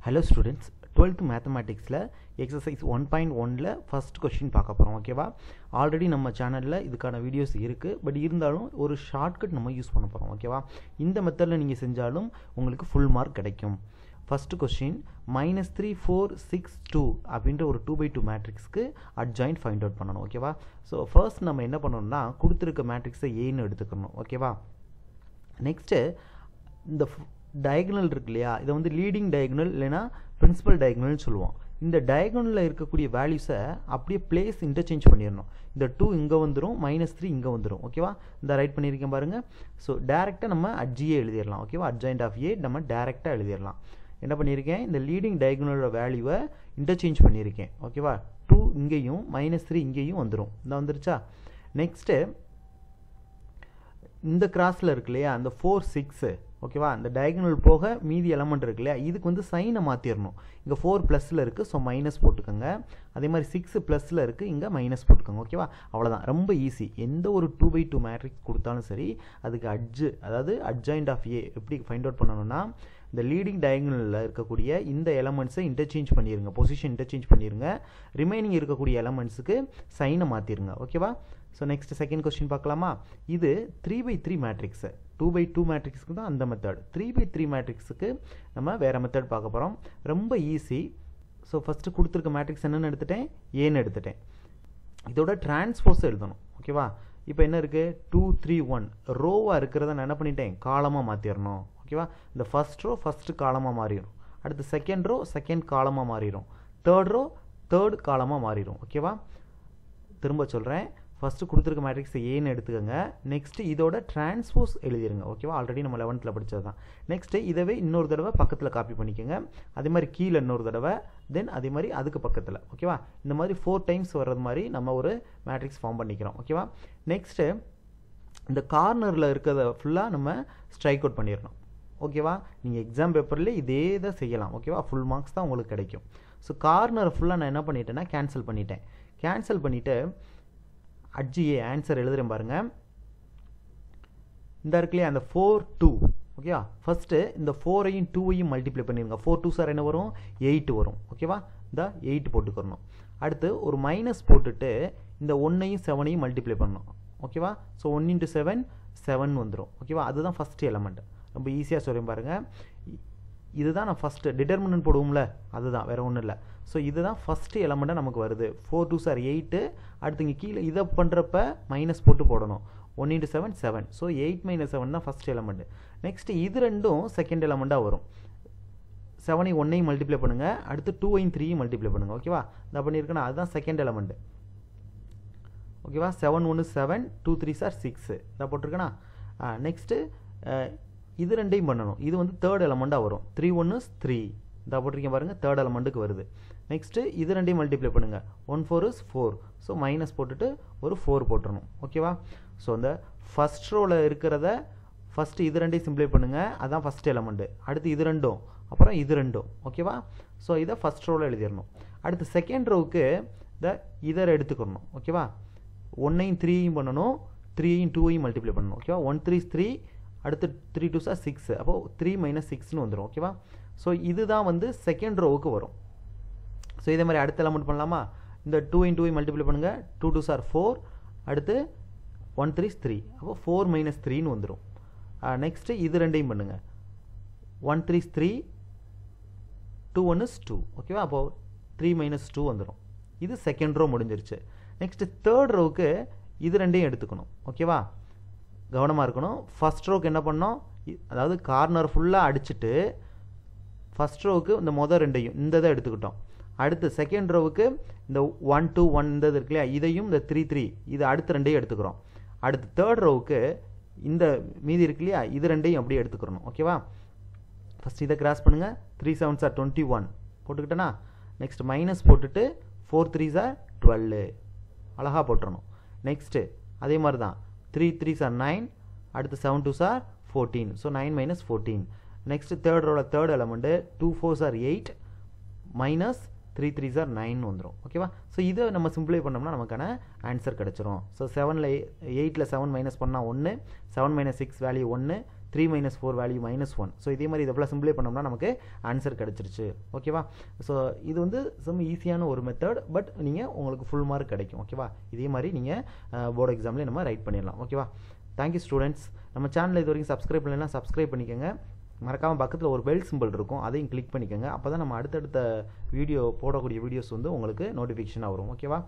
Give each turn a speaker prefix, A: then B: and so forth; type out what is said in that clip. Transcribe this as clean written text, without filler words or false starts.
A: Hello students, 12th mathematics exercise 1.1 first question பார்க்க போறோம் ஓகேவா ஆல்ரெடி நம்ம சேனல்ல இதுக்கான வீடியோஸ் இருக்கு பட் இருந்தாலும் ஒரு ஷார்ட்கட் நம்ம யூஸ் பண்ண போறோம் ஓகேவா இந்த மெத்தட்ல நீங்க செஞ்சாலும் உங்களுக்கு full mark கிடைக்கும் first question -3 4 6 2 அப்படிங்கற ஒரு 2 by 2 மேட்ரிக்ஸ்க்கு adjoint find out பண்ணனும் ஓகேவா சோ first நம்ம என்ன பண்ணனும்னா கொடுத்திருக்க மேட்ரிக்ஸை A ன்னு எடுத்துக்கணும் ஓகேவா நெக்ஸ்ட் இந்த diagonal இருக்கு இல்லையா இத வந்து லீடிங் diagonal இல்லனா பிரின்சிபல் diagonal னு சொல்லுவோம் இந்த diagonalல இருக்கக்கூடிய வேல்யூஸை அப்படியே பிளேஸ் இன்டர்சேஞ்ச் பண்ணிரணும் இந்த 2 இங்க வந்துரும் -3 இங்க வந்துரும் ஓகேவா இந்த ரைட் பண்ணிருக்கேன் பாருங்க சோ டைரக்ட்டா நம்ம adj எழுதிரலாம் ஓகேவா adjoint of a நம்ம டைரக்ட்டா எழுதிரலாம் என்ன பண்ணிருக்கேன் இந்த லீடிங் diagonalோட வேல்யூவை இன்டர்சேஞ்ச் பண்ணிருக்கேன் ஓகேவா 2 இங்கேயும் -3 இங்கேயும் வந்துரும் இந்த வந்துருச்சா நெக்ஸ்ட் இந்த கிராஸ்ல இருக்கு இல்லையா அந்த 4 6 ஓகேவா அந்த diagonal போக மீதி எலிமெண்ட் இருக்கு இல்லையா இதுக்கு வந்து சைனை மாத்திரணும் இங்க 4 பிளஸ்ல இருக்கு சோ மைனஸ் போட்டுக்கங்க அதே மாதிரி 6 பிளஸ்ல இருக்கு இங்க மைனஸ் போட்டுக்கங்க ஓகேவா அவ்வளவுதான் ரொம்ப ஈஸி எந்த ஒரு 2 by 2 மேட்ரிக்ஸ் கொடுத்தாலும் சரி அதுக்கு அதாவது adjoint of a எப்படி ஃபைண்ட் அவுட் பண்ணனும்னா இந்த லீடிங் diagonalல இருக்கக்கூடிய இந்த எலிமெண்ட்ஸை இன்டர்சேஞ்ச் பண்ணிருங்க பொசிஷன் இன்டர்சேஞ்ச் பண்ணிருங்க ரிமைனிங் இருக்கக்கூடிய எலிமெண்ட்ஸ்க்கு சைனை மாத்திருங்க ஓகேவா சோ நெக்ஸ்ட் செகண்ட் क्वेश्चन பார்க்கலாமா இது 3 by 3 மேட்ரிக்ஸ் 2 by 2 மேட்ரிக்ஸ்க்கு தான் அந்த மெத்தட் 3 by 3 மேட்ரிக்ஸ்க்கு நம்ம வேற மெத்தட் பார்க்க போறோம் ரொம்ப ஈஸி சோ ஃபர்ஸ்ட் கொடுத்திருக்க மேட்ரிக்ஸ் என்னன்னு எடுத்துட்டேன் A ன்னு எடுத்துட்டேன் இதோட டிரான்ஸ்போஸ் எழுதணும் ஓகேவா இப்போ என்ன இருக்கு 2 3 1 ரோவா இருக்குறத நான் என்ன பண்ணிட்டேன் காலமா மாத்திரணும் ஓகேவா இந்த ஃபர்ஸ்ட் ரோ ஃபர்ஸ்ட் காலமா மாறிடும் அடுத்து செகண்ட் ரோ செகண்ட் காலமா மாறிடும் தேர்ட் ரோ தேர்ட் காலமா மாறிடும் ஓகேவா திரும்ப சொல்றேன் ஃபர்ஸ்ட் கொடுத்திருக்க மேட்ரிக்ஸ் A ன்னு எடுத்துக்கங்க நெக்ஸ்ட் இதோட டிரான்ஸ்போஸ் எழுதிருங்க ஓகேவா ஆல்ரெடி நம்ம 11th ல படிச்சதுதான் நெக்ஸ்ட் இதவே இன்னொரு தடவை பக்கத்துல காப்பி பண்ணிக்கங்க அதே மாதிரி கீழ இன்னொரு தடவை தென் அதே மாதிரி அதுக்கு பக்கத்துல ஓகேவா இந்த மாதிரி 4 டைம்ஸ் வர்றது மாதிரி நம்ம ஒரு மேட்ரிக்ஸ் ஃபார்ம் பண்ணிக்கிறோம் ஓகேவா நெக்ஸ்ட் இந்த கார்னர்ல இருக்கத ஃபுல்லா நம்ம ஸ்ட்ரைக் அவுட் பண்ணிரணும் ஓகேவா நீங்க எக்ஸாம் பேப்பர்ல இதே தான் செய்யலாம் ஓகேவா ஃபுல் மார்க்ஸ் தான் உங்களுக்கு கிடைக்கும் சோ கார்னர் ஃபுல்லா நான் என்ன பண்ணிட்டேன்னா கேன்சல் பண்ணிட்டு adj ஆன்சர் எழுதுறேன் பாருங்க இந்த இருக்குல அந்த 4 2 ஓகேவா ஃபர்ஸ்ட் இந்த 4 ஐயும் 2 ஐயும் மல்டிப்ளை பண்ணிருங்க 4 2 சார் என்ன வரும் 8 வரும் ஓகேவா இந்த 8 போட்டுக்கறணும் அடுத்து ஒரு மைனஸ் போட்டுட்டு இந்த 1 ஐயும் 7 ஐயும் மல்டிப்ளை பண்ணனும் ஓகேவா சோ 1 * 7 7 வந்துரும் ஓகேவா அதுதான் ஃபர்ஸ்ட் எலிமெண்ட் ரொம்ப ஈஸியா சொல்றேன் பாருங்க இதுதான் நான் ஃபர்ஸ்ட் டிட்டர்மினன்ட் போடுவோம்ல அதுதான் வேற ஒண்ணும் இல்ல சோ இதுதான் ஃபர்ஸ்ட் எலிமெண்டா நமக்கு வருது 4 2 சார் 8 அடுத்து இங்க கீழ இத பண்றப்ப மைனஸ் போட்டு போடணும் 1 * 7 7 சோ 8 - 7 தான் ஃபர்ஸ்ட் எலிமெண்ட் நெக்ஸ்ட் இது ரெண்டும் செகண்ட் எலிமெண்டா வரும் 7 ஐ 1 ஐ மல்டிப்ளை பண்ணுங்க அடுத்து 2 ஐ 3 ஐ மல்டிப்ளை பண்ணுங்க ஓகேவா நான் பண்ணிருக்கேனா அதுதான் செகண்ட் எலிமெண்ட் ஓகேவா 7 1 7 2 3 சார் 6 நான் போட்டுருக்கேனா நெக்ஸ்ட் இது ரெண்டையும் பண்ணனும் இது வந்து தேர்ட் எலிமெண்டா வரும் 3 1 is 3 இத போட்டுருக்கேன் பாருங்க தேர்ட் எலிமெண்ட்க்கு வருது நெக்ஸ்ட் இது ரெண்டையும் மல்டிப்ளை பண்ணுங்க 1 4 is 4 சோ மைனஸ் போட்டுட்டு ஒரு 4 போட்டுறணும் ஓகேவா சோ அந்த ஃபர்ஸ்ட் ரோல இருக்குறத ஃபர்ஸ்ட் இது ரெண்டையும் சிம்ப்ளை பண்ணுங்க அதான் ஃபர்ஸ்ட் எலிமெண்ட் அடுத்து இது ரெண்டும் அப்புறம் இது ரெண்டும் ஓகேவா சோ இத ஃபர்ஸ்ட் ரோல எழுதிரணும் அடுத்து செகண்ட் ரோவுக்கு இத எடுத்துக்கறணும் ஓகேவா 1 ஐயும் 3 ஐயும் பண்ணனும் 3 ஐயும் 2 ஐயும் மல்டிப்ளை பண்ணனும் ஓகேவா 1 3 is 3 அடுத்து 3 2 are 6 அப்போ 3 - 6 னு வந்துரும் ஓகேவா சோ இதுதான் வந்து செகண்ட் ரோவுக்கு வரும் சோ இதே மாதிரி அடுத்த எலிமெண்ட் பண்ணலாமா இந்த 2 * 2 ஐ மல்டிப்ளை பண்ணுங்க 2 2 are 4 அடுத்து 1 3 is 3 அப்போ 4 - 3 னு வந்துரும் நெக்ஸ்ட் இது ரெண்டையும் பண்ணுங்க 1 3 is 3 2 1 is 2 ஓகேவா அப்போ 3 - 2 வந்துரும் இது செகண்ட் ரோ முடிஞ்சிருச்சு நெக்ஸ்ட் தேர்ட் ரோவுக்கு இது ரெண்டையும் எடுத்துக்கணும் ஓகேவா கவனமா இருக்கணும் ஃபர்ஸ்ட் ரோக்கு என்ன பண்ணோம் அதாவது கார்னர் ஃபுல்லா அடிச்சிட்டு ஃபர்ஸ்ட் ரோக்கு இந்த மொத ரெண்டையும் இந்தத எடுத்துக்கிட்டோம் அடுத்து செகண்ட் ரோவுக்கு இந்த 1 2 1 இந்த இருக்குல இதையும் இந்த 3 3 இது அடுத்து ரெண்டையும் எடுத்துக்கறோம் அடுத்து தேர்ட் ரோவுக்கு இந்த மீதி இருக்குல இது ரெண்டையும் அப்படியே எடுத்துக்கறணும் ஓகேவா ஃபர்ஸ்ட் இத கிராஸ் பண்ணுங்க 3 7s are 21 போட்டுக்கிட்டேனா நெக்ஸ்ட் மைனஸ் போட்டுட்டு 4 3s are 12 அழகா போட்டுறணும் நெக்ஸ்ட் அதே மாதிரி தான் 3 3s are 9 அடுத்து 7 2s are 14 so 9 - 14 next third row third element 2 4s are 8 minus 3 3s are 9 வந்துரும் ஓகேவா சோ இத நம்ம சிம்பிளை பண்ணோம்னா நமக்கான ஆன்சர் கிடைச்சிரும் சோ 7 ல 8 ல 7 மைனஸ் பண்ணா 1 7 - 6 வேல்யூ 1 3 minus 4 வேல்யூ -1. ஸோ இதே மாதிரி இதை சிம்பிளை பண்ணோம்னா நமக்கு ஆன்சர் கிடச்சிருச்சு. ஓகேவா? ஸோ இது வந்து ஈஸியான ஒரு மெத்தட், பட் நீங்கள் உங்களுக்கு ஃபுல் மார்க் கிடைக்கும். ஓகேவா? இதே மாதிரி நீங்கள் போர்டு எக்ஸாம்லேயே நம்ம ரைட் பண்ணிடலாம். ஓகேவா? Thank you students. நம்ம சேனல் இது வரைக்கும் சப்ஸ்கிரைப் பண்ணலைன்னா சப்ஸ்கிரைப் பண்ணிக்கோங்க. மறக்காமல் பக்கத்தில் ஒரு பெல் சிம்பிள் இருக்கும், அதையும் கிளிக் பண்ணிக்கோங்க. அப்போ தான் நம்ம அடுத்தடுத்த போடக்கூடிய வீடியோஸ் வந்து உங்களுக்கு நோட்டிஃபிகேஷனாக வரும். ஓகேவா?